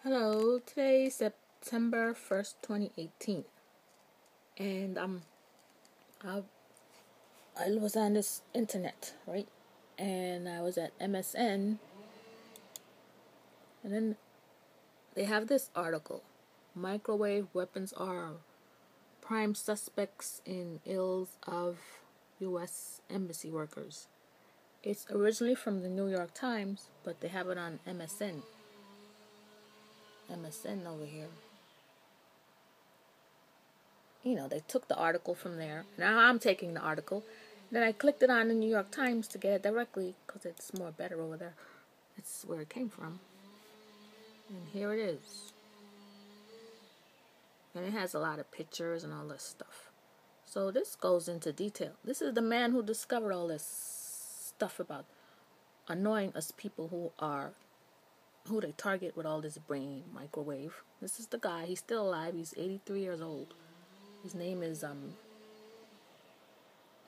Hello, today is September 1st, 2018. And I, I was on this internet, right? And I was at MSN, and then they have this article. Microwave weapons are prime suspects in ills of U.S. embassy workers. It's originally from the New York Times, but they have it on MSN. MSN over here. They took the article from there. Now I'm taking the article. Then I clicked it on the New York Times to get it directly because it's more better over there. It's where it came from. And here it is. And it has a lot of pictures and all this stuff. So this goes into detail. This is the man who discovered all this stuff about annoying us people who they target with all this brain microwave. This is the guy. He's still alive. He's 83 years old. His name is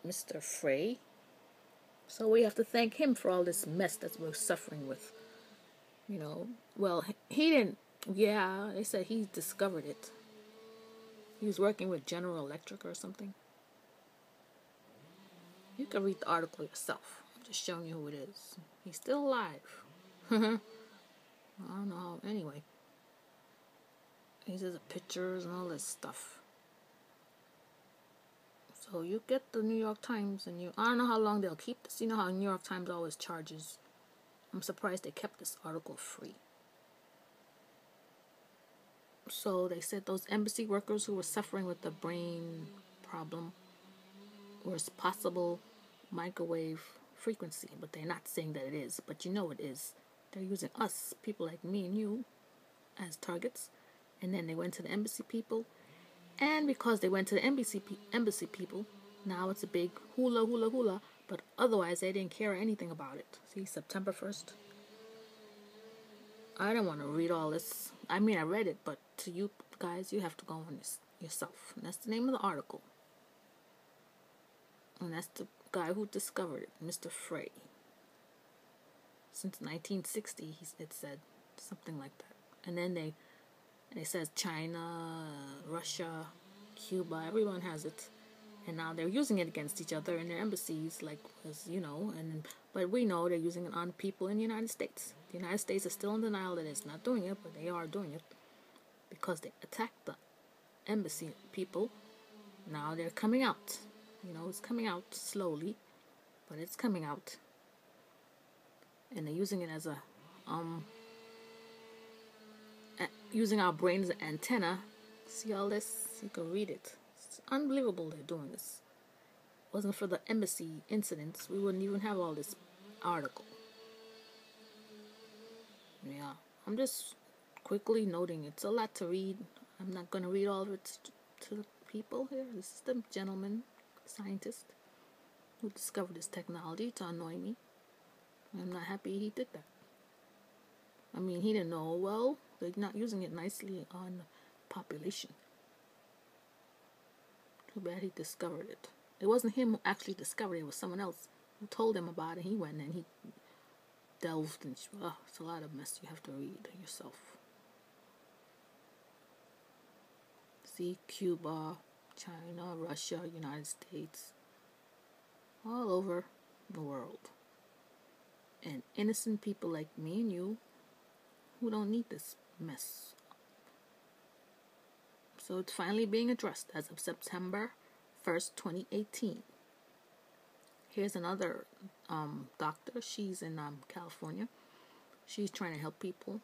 Mr. Frey. So we have to thank him for all this mess that we're suffering with. Well, he didn't. Yeah, they said he discovered it. He was working with General Electric or something. You can read the article yourself. I'm just showing you who it is. He's still alive. I don't know how. Anyway, he says pictures and all this stuff. So you get the New York Times, and I don't know how long they'll keep this. You know how New York Times always charges. I'm surprised they kept this article free. So they said those embassy workers who were suffering with the brain problem was possible microwave frequency, but they're not saying that it is. But you know it is. They're using us, people like me and you, as targets. And then they went to the embassy people. And because they went to the embassy people, now it's a big hula. But otherwise, they didn't care anything about it. See, September 1st. I don't want to read all this. I mean, I read it, but to you guys, you have to go on this yourself. And that's the name of the article. And that's the guy who discovered it, Mr. Frey. Since 1960, it said something like that. And then it says China, Russia, Cuba, everyone has it. And now they're using it against each other in their embassies, but we know they're using it on people in the United States. The United States is still in denial that it's not doing it, but they are doing it because they attacked the embassy people. Now they're coming out. It's coming out slowly, but it's coming out. And they're using it as using our brain as an antenna. See all this? You can read it. It's unbelievable they're doing this. If it wasn't for the embassy incidents, we wouldn't even have all this article. Yeah, I'm just quickly noting it's a lot to read. I'm not going to read all of it to the people here. This is the gentleman, scientist, who discovered this technology to annoy me. I'm not happy he did that. I mean, he didn't know, well, they're not using it nicely on the population. Too bad he discovered it. It wasn't him who actually discovered it. It was someone else who told him about it. He went and he delved and it's a lot of mess you have to read yourself. See, Cuba, China, Russia, United States, all over the world. And innocent people like me and you who don't need this mess. So it's finally being addressed as of September 1st, 2018. Here's another doctor. She's in California. She's trying to help people.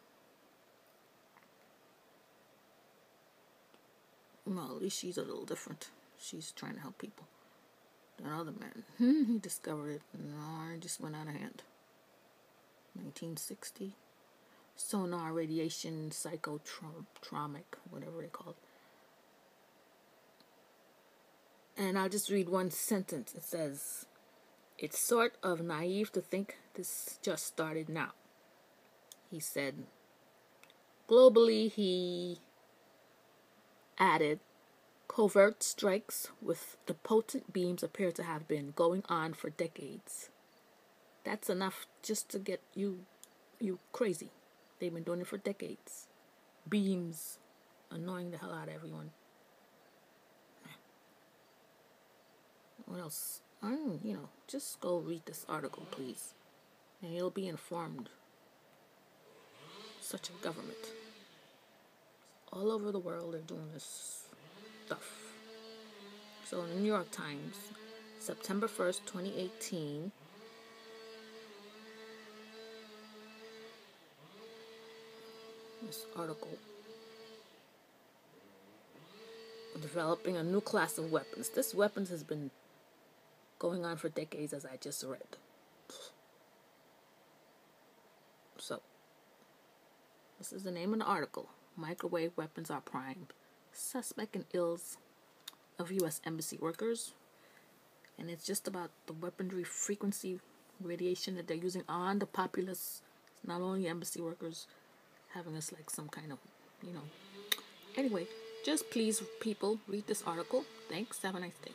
Well, at least she's a little different. She's trying to help people. The other man, he discovered it. No, it just went out of hand. 1960. Sonar radiation psychotraumic, whatever they call it. And I'll just read one sentence. It says, "It's sort of naive to think this just started now," he said. Globally, he added, "Covert strikes with the potent beams appear to have been going on for decades. That's enough just to get you crazy. They've been doing it for decades. beams annoying the hell out of everyone. What else? Just go read this article, please, and you'll be informed. Such a government. All over the world, they're doing this stuff. So, in the New York Times, September 1st, 2018, this article, developing a new class of weapons. This weapons has been going on for decades, as I just read. So, this is the name of the article. Microwave weapons are primed. Suspect in ills of U.S. Embassy workers. And it's just about the weaponry frequency radiation that they're using on the populace. Not only embassy workers, having us like some kind of, Anyway, just please, people, read this article. Thanks. Have a nice day.